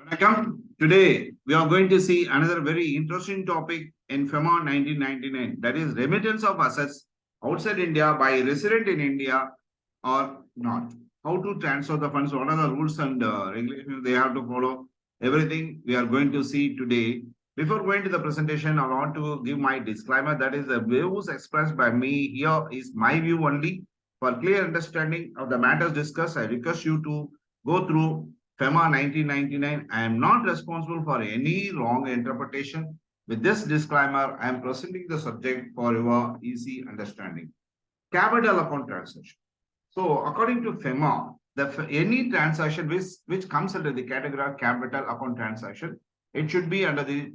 Welcome. Today, we are going to see another very interesting topic in FEMA 1999, that is remittance of assets outside India by resident in India or not. How to transfer the funds, what are the rules and regulations they have to follow, everything we are going to see today. Before going to the presentation, I want to give my disclaimer, that is the views expressed by me here is my view only. For clear understanding of the matters discussed, I request you to go through FEMA 1999. I am not responsible for any wrong interpretation. With this disclaimer, I am presenting the subject for your easy understanding. Capital account transaction. So, according to FEMA, any transaction which comes under the category of capital account transaction, it should be under the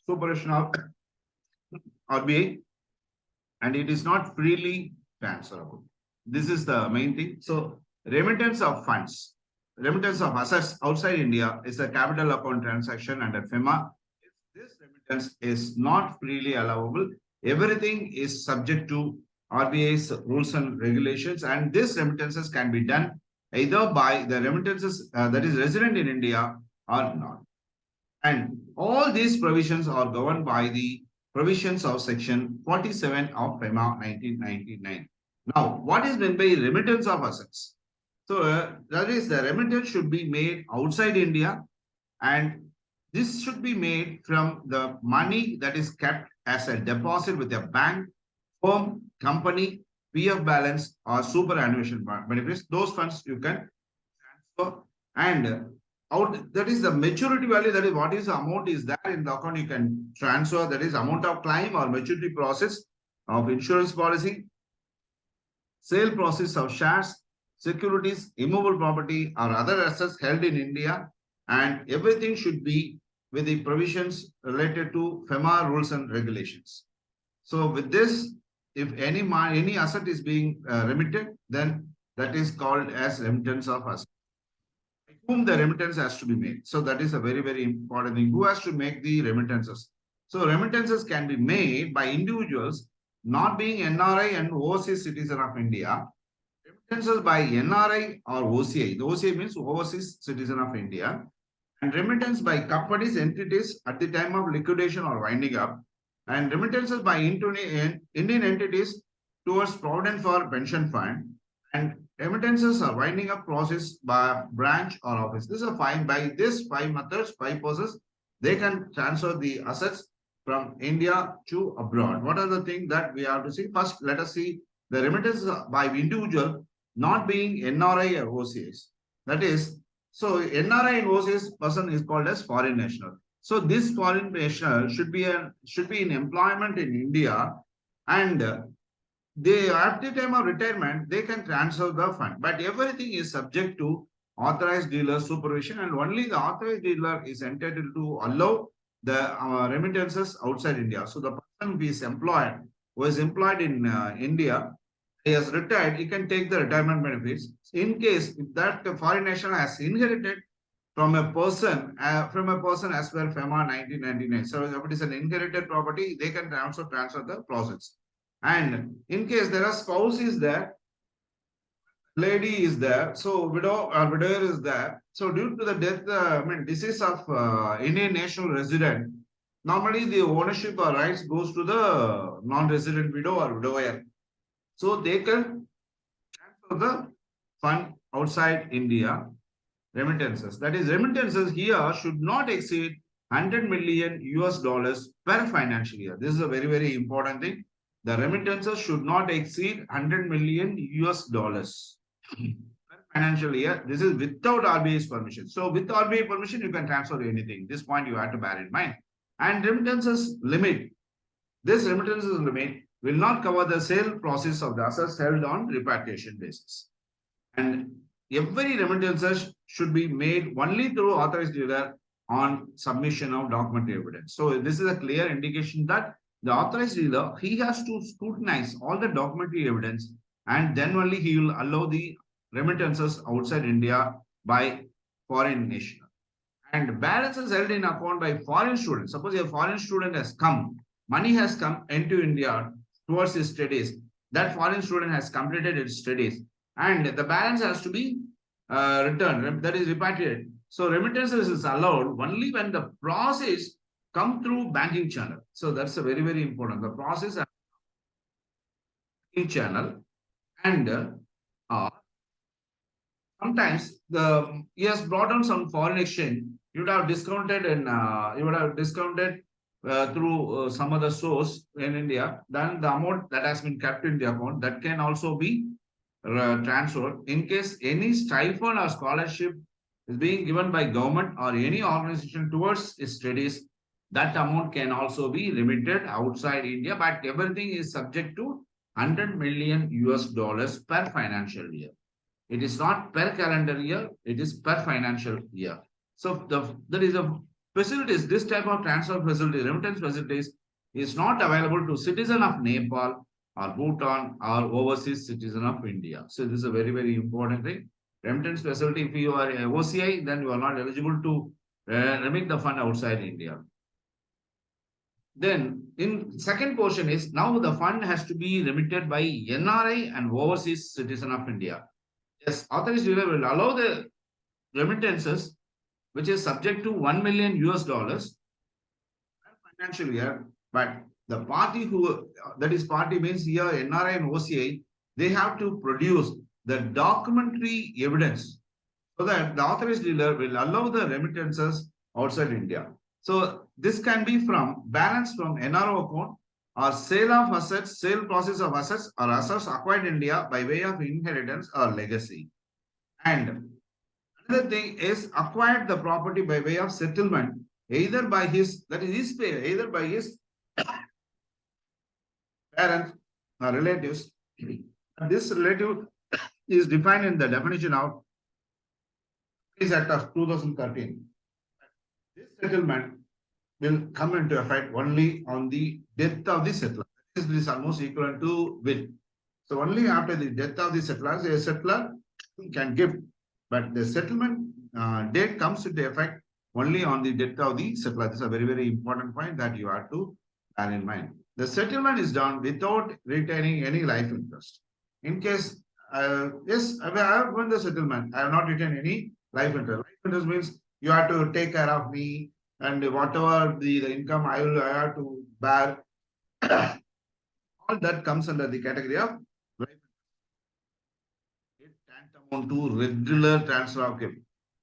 supervision of RBI, and it is not freely transferable. This is the main thing. So, remittance of funds. Remittance of assets outside India is a capital account transaction under FEMA. If this remittance is not freely allowable, everything is subject to RBI's rules and regulations, and these remittances can be done either by the remittances that is resident in India or not. And all these provisions are governed by the provisions of Section 47 of FEMA 1999. Now, what is meant by remittance of assets? So that is, the remittance should be made outside India, and this should be made from the money that is kept as a deposit with a bank, firm, company, PF balance, or superannuation benefits. Those funds you can transfer, and out that is the maturity value, that is what is the amount is there in the account you can transfer, that is amount of claim or maturity process of insurance policy, sale process of shares, securities, immovable property, or other assets held in India, and everything should be with the provisions related to FEMA rules and regulations. So with this, if any asset is being remitted, then that is called as remittance of assets. By whom the remittance has to be made. So that is a very, very important thing. Who has to make the remittances? So remittances can be made by individuals not being NRI and overseas citizen of India. Remittances by NRI or OCI. The OCI means overseas citizen of India. And remittance by companies, entities at the time of liquidation or winding up. And remittances by Indian entities towards Provident for Pension Fund. And remittances are winding up process by branch or office. This is a fine. By this 5 methods, 5 processes, they can transfer the assets from India to abroad. What are the things that we have to see? First, let us see the remittances by individual not being NRI or OCIs. That is, so NRI and OCIs person is called as foreign national. So this foreign national should be in employment in India, and they at the time of retirement they can transfer the fund. But everything is subject to authorized dealer supervision, and only the authorized dealer is entitled to allow the remittances outside India. So the person who is employed in India, he has retired, he can take the retirement benefits. In case if that foreign national has inherited from a person as per FEMA 1999. So if it is an inherited property, they can also transfer the process. And in case there are spouse is there, lady is there, so widow or widower is there. So due to the death, decease of Indian national resident, normally the ownership or rights goes to the non-resident widow or widower. So they can transfer the fund outside India. Remittances. That is, remittances here should not exceed $100 million per financial year. This is a very, very important thing. The remittances should not exceed $100 million per financial year. This is without RBI's permission. So with RBI permission, you can transfer anything. This point you have to bear in mind. And remittances limit. This remittances limit will not cover the sale process of the assets held on repatriation basis. And every remittances should be made only through authorized dealer on submission of documentary evidence. So this is a clear indication that the authorized dealer, he has to scrutinize all the documentary evidence, and then only he will allow the remittances outside India by foreign national. And balances held in account by foreign students. Suppose a foreign student has come, money has come into India towards his studies. That foreign student has completed its studies, and the balance has to be returned, that is repatriated. So remittances is allowed only when the process come through banking channel. So that's a very, very important. The process and banking channel, and sometimes he has brought on some foreign exchange. You would have discounted and through some other source in India. Then the amount that has been kept in the account that can also be transferred in case any stipend or scholarship is being given by government or any organization towards its studies. That amount can also be remitted outside India, but everything is subject to 100 million US dollars per financial year. It is not per calendar year, it is per financial year. So there is a facilities, this type of transfer facility, remittance facilities is not available to citizen of Nepal or Bhutan or overseas citizen of India. So this is a very, very important thing. Remittance facility, if you are a OCI, then you are not eligible to remit the fund outside India. Then in second portion is now the fund has to be remitted by NRI and overseas citizen of India. Yes, authorized dealer will allow the remittances, which is subject to 1 million US dollars financial year. But the party that is party means here NRI and OCI, they have to produce the documentary evidence so that the authorized dealer will allow the remittances outside India. So this can be from balance from NRO account or sale of assets, sale process of assets or assets acquired in India by way of inheritance or legacy. And another thing is acquired the property by way of settlement, either by his, that is his pay, either by his parents or relatives. And this relative is defined in the definition of Police Act of 2013. This settlement will come into effect only on the death of the settler. This is almost equivalent to will. So only after the death of the settler, a settler can give, but the settlement date comes into effect only on the death of the settler. This is a very, very important point that you have to bear in mind. The settlement is done without retaining any life interest. In case, yes, I have won the settlement, I have not retained any life interest. Life interest means you have to take care of me, and whatever the income I have to bear, all that comes under the category of life interest. It tantamount to regular transfer of gift.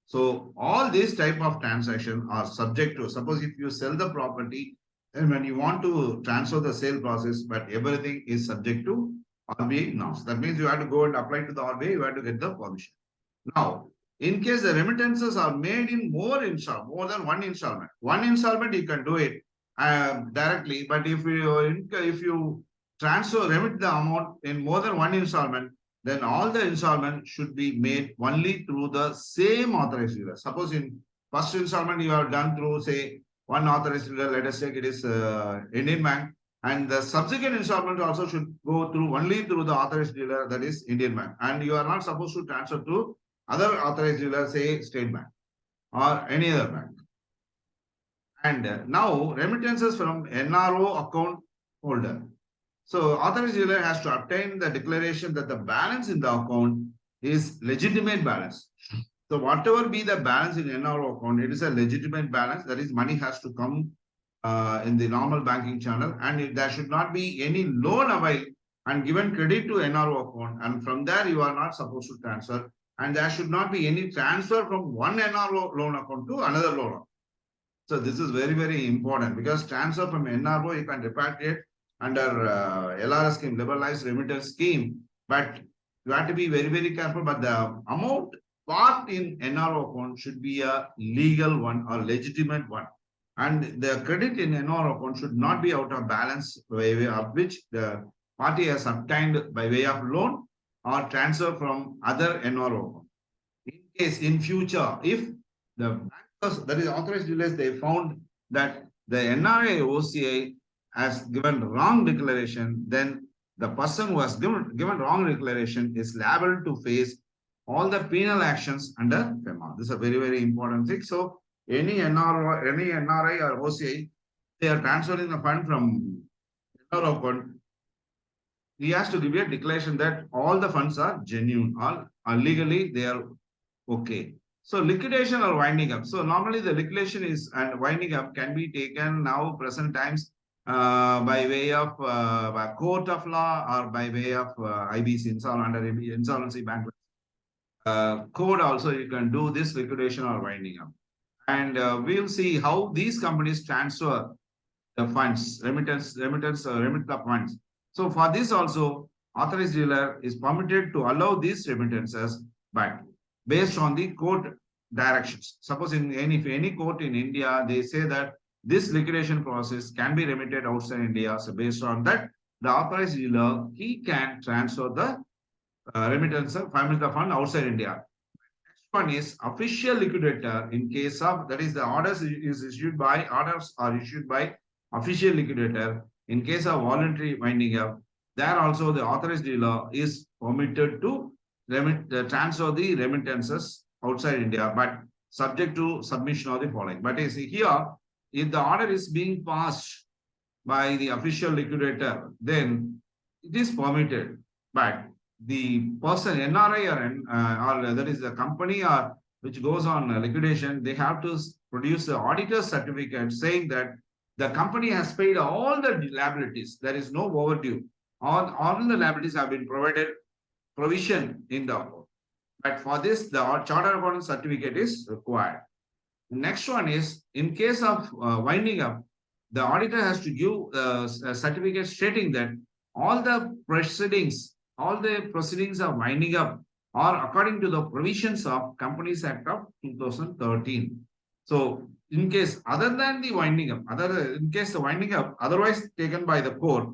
So all these type of transactions are subject to, suppose if you sell the property and when you want to transfer the sale process, but everything is subject to RBI norms. That means you have to go and apply to the RBI, you have to get the permission. Now, in case the remittances are made in more than one installment, you can do it directly. But if you remit the amount in more than one installment, then all the installment should be made only through the same authorized dealer. Suppose in first installment you have done through, say, one authorized dealer, let us take it is Indian Bank, and the subsequent installment also should go through only through the authorized dealer, that is Indian Bank, and you are not supposed to transfer to other authorized dealer, say State Bank or any other bank. And now remittances from NRO account holder. So authorized dealer has to obtain the declaration that the balance in the account is legitimate balance. So whatever be the balance in NRO account, it is a legitimate balance. That is, money has to come in the normal banking channel, and there should not be any loan availed and given credit to NRO account, and from there you are not supposed to transfer, and there should not be any transfer from one NRO loan account to another loan account. So this is very, very important, because transfer from NRO you can repatriate under LRS scheme, liberalized remittance scheme, but you have to be very, very careful. But the amount parked in NRO account should be a legal one or legitimate one, and the credit in NRO account should not be out of balance by way of which the party has obtained by way of loan or transfer from other NRO account. In case in future, if the bankers, that is authorized dealers, they found that the NRI OCI has given wrong declaration, then the person who has given wrong declaration is liable to face all the penal actions under FEMA. This is a very, very important thing. So any NRI or OCI, they are transferring the fund from NRO account, he has to give a declaration that all the funds are genuine, all legally they are okay. So liquidation or winding up. So normally the liquidation is and winding up can be taken now present times by way of by court of law or by way of IBC, insolvency bankruptcy code. Also, you can do this liquidation or winding up. And we'll see how these companies transfer the funds, remittance, remit the funds. So for this also, authorized dealer is permitted to allow these remittances, but based on the court directions. Suppose in any court in India, they say that this liquidation process can be remitted outside India. So based on that, the authorized dealer, he can transfer the remittance, family the fund outside India. Next one is official liquidator in case of, that is the orders are issued by official liquidator. In case of voluntary winding up, there also the authorized dealer is permitted to transfer the remittances outside India, but subject to submission of the following. But you see here, if the order is being passed by the official liquidator, then it is permitted. But the person, NRI or that is the company or which goes on liquidation, they have to produce the auditor's certificate saying that the company has paid all the liabilities. There is no overdue. All the liabilities have been provision in the account. But for this, the charter accountant certificate is required. The next one is in case of winding up, the auditor has to give a certificate stating that all the proceedings of winding up are according to the provisions of Companies Act of 2013. So in case other than the winding up, in case the winding up otherwise taken by the court,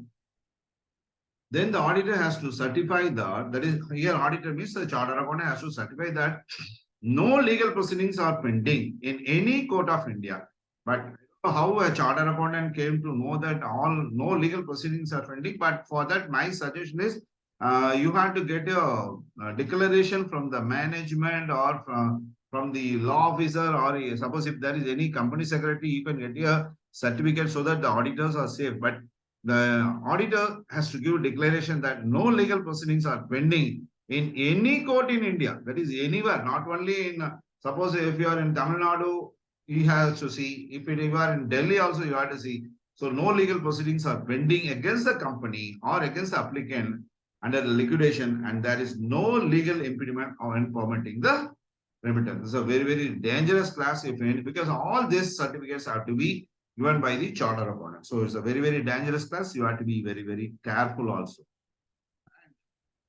then the auditor has to certify that is here auditor means the charter accountant has to certify that no legal proceedings are pending in any court of India. But how a charter accountant came to know that no legal proceedings are pending, but for that my suggestion is you have to get a declaration from the management or from the law officer, or suppose if there is any company secretary, you can get a certificate so that the auditors are safe. But the auditor has to give a declaration that no legal proceedings are pending in any court in India, that is anywhere, not only in, suppose if you are in Tamil Nadu, you have to see, if you are in Delhi also you have to see. So no legal proceedings are pending against the company or against the applicant under the liquidation, and there is no legal impediment in permitting the remittance. It's a very, very dangerous class if any, because all these certificates have to be given by the charter accountant. So it's a very, very dangerous class. You have to be very, very careful also.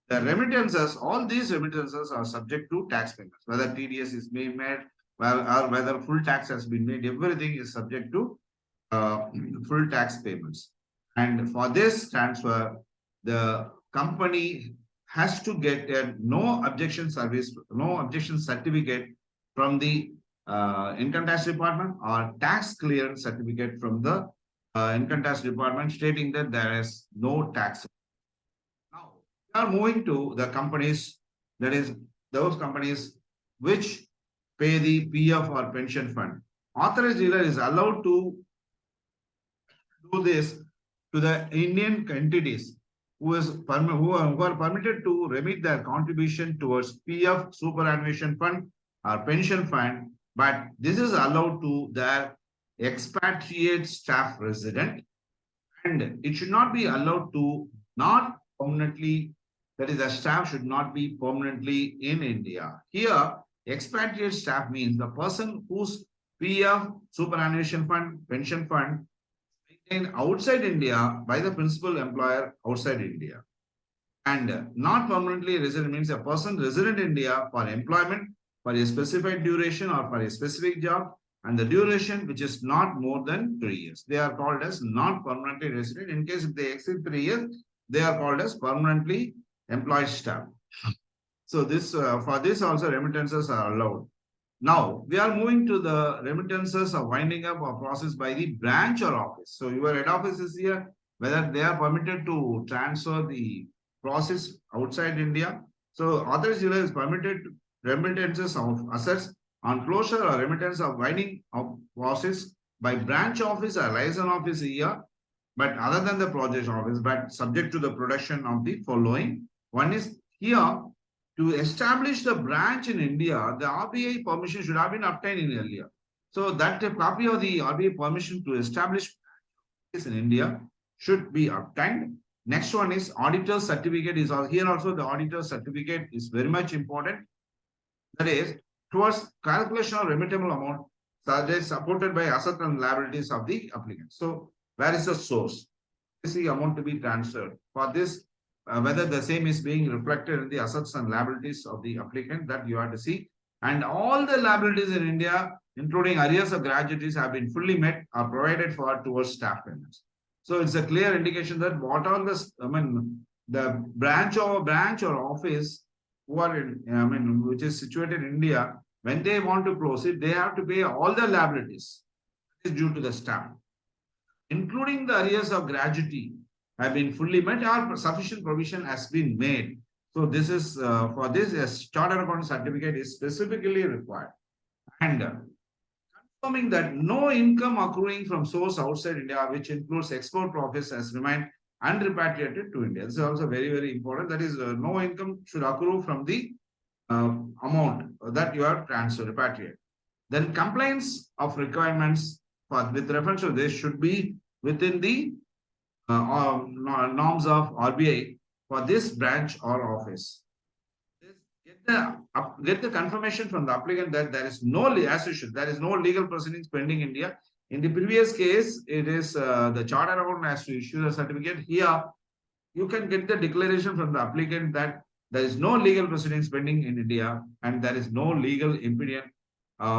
The remittances, all these remittances are subject to tax payments, whether TDS is being made, or whether full tax has been made, everything is subject to full tax payments. And for this transfer, the company has to get a no objection certificate from the income tax department or tax clearance certificate from the income tax department stating that there is no tax. Now, we are moving to the companies, that is those companies which pay the PF or pension fund. Authorized dealer is allowed to do this to the Indian entities who are permitted to remit their contribution towards PF superannuation fund or pension fund, but this is allowed to their expatriate staff resident, and it should not be allowed to not permanently, that is the staff should not be permanently in India. Here, expatriate staff means the person whose PF superannuation fund, pension fund outside India by the principal employer outside India. And not permanently resident means a person resident in India for employment for a specified duration or for a specific job, and the duration which is not more than 3 years. They are called as not permanently resident. In case if they exceed 3 years, they are called as permanently employed staff. So this for this also remittances are allowed. Now, we are moving to the remittances of winding up or process by the branch or office. So your head office is here, whether they are permitted to transfer the process outside India. So authorized dealer is permitted remittances of assets on closure or remittance of winding of process by branch office or liaison office here, but other than the project office, but subject to the production of the following. One is here, to establish the branch in India, the RBI permission should have been obtained in earlier. So that a copy of the RBI permission to establish in India should be obtained. Next one is auditor certificate is here also the auditor certificate is very much important. That is towards calculation of remittable amount that is supported by assets and liabilities of the applicant. So where is the source? Is the amount to be transferred? For this, whether the same is being reflected in the assets and liabilities of the applicant, that you have to see. And all the liabilities in India, including arrears of gratuities, have been fully met or provided for towards staff payments. So it's a clear indication that what all this, the branch or office who are in, which is situated in India, when they want to close it, they have to pay all the liabilities due to the staff, including the arrears of gratuity, have been fully met or sufficient provision has been made. So this is for this, a chartered account certificate is specifically required. And confirming that no income accruing from source outside India, which includes export profits, has remained unrepatriated to India. This is also very, very important. That is, no income should accrue from the amount that you have transferred, repatriated. Then compliance of requirements with reference to this should be within the norms of RBI for this branch or office. Get the confirmation from the applicant that there is no, as you should, there is no legal proceedings pending in India. In the previous case, it is the chartered account has to issue the certificate. Here, you can get the declaration from the applicant that there is no legal proceedings pending in India and there is no legal impediment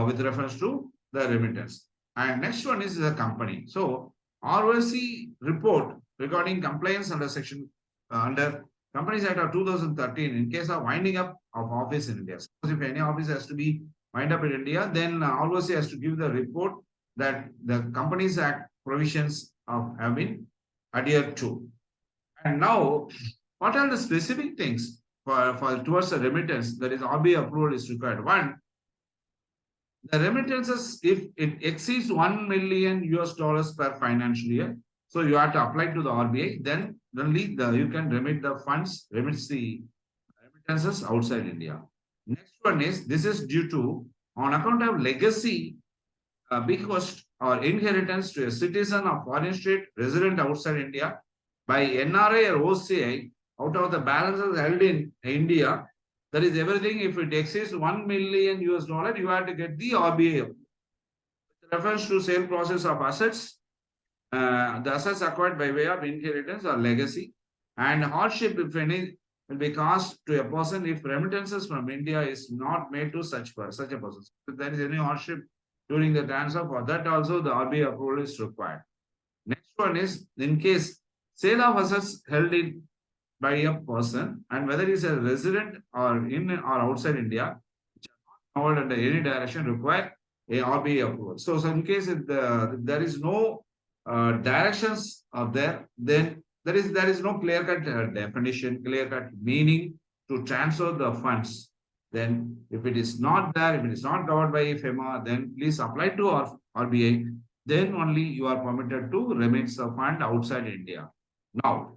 with reference to the remittance. And next one is the company. So ROC report regarding compliance under section under Companies Act of 2013 in case of winding up of office in India. Suppose if any office has to be wind up in India, then ROC has to give the report that the Companies Act provisions have been adhered to. And now, what are the specific things for towards the remittance that is RBI approval is required? One, the remittances, if it exceeds $1 million per financial year, so you have to apply to the RBI, then only you can remit the funds, remits the remittances outside India. Next one is, this is due to, on account of legacy, bequest or inheritance to a citizen of foreign state resident outside India by NRI or OCI out of the balances held in India. That is everything. If it exceeds $1 million, you have to get the RBI. With reference to sale process of assets, the assets acquired by way of inheritance or legacy, and hardship, if any, will be caused to a person if remittances from India is not made to such a person. If there is any hardship during the transfer, for that also the RBI approval is required. Next one is, in case sale of assets held in by a person, and whether he is a resident or in or outside India, which are not covered under any direction, require a RBI approval. So in case if there is no directions are there, then there is no clear-cut definition, clear-cut meaning to transfer the funds. Then if it is not there, if it is not covered by FEMA, then please apply to RBI. Then only you are permitted to remit the fund outside India. Now,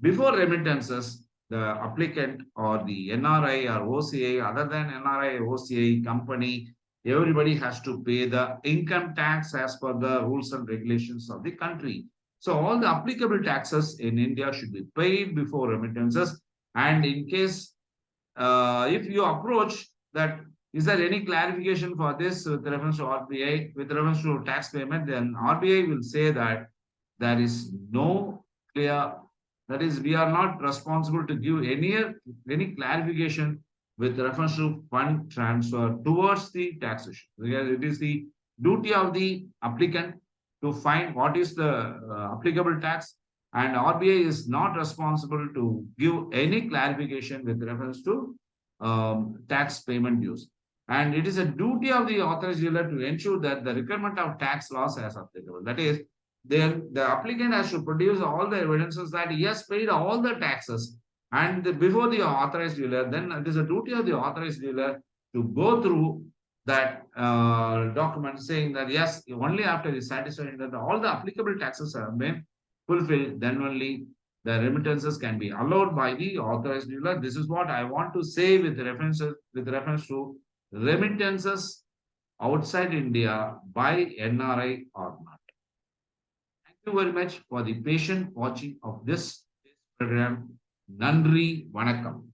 before remittances, the applicant or the NRI or OCI, other than NRI, OCI company, everybody has to pay the income tax as per the rules and regulations of the country. So all the applicable taxes in India should be paid before remittances. And in case, if you approach that, is there any clarification for this with reference to RBI, with reference to tax payment, then RBI will say that there is no clear, that is, we are not responsible to give any clarification with reference to fund transfer towards the taxation. It is the duty of the applicant to find what is the applicable tax, and RBI is not responsible to give any clarification with reference to tax payment dues. And it is a duty of the authorized dealer to ensure that the requirement of tax laws as applicable. That is, then the applicant has to produce all the evidences that he has paid all the taxes. And before the authorized dealer, then it is a duty of the authorized dealer to go through that document saying that yes, only after he is satisfied that all the applicable taxes have been fulfilled, then only the remittances can be allowed by the authorized dealer. This is what I want to say with reference to remittances outside India by NRI or not. Thank you very much for the patient watching of this program. Nandri Vanakkam.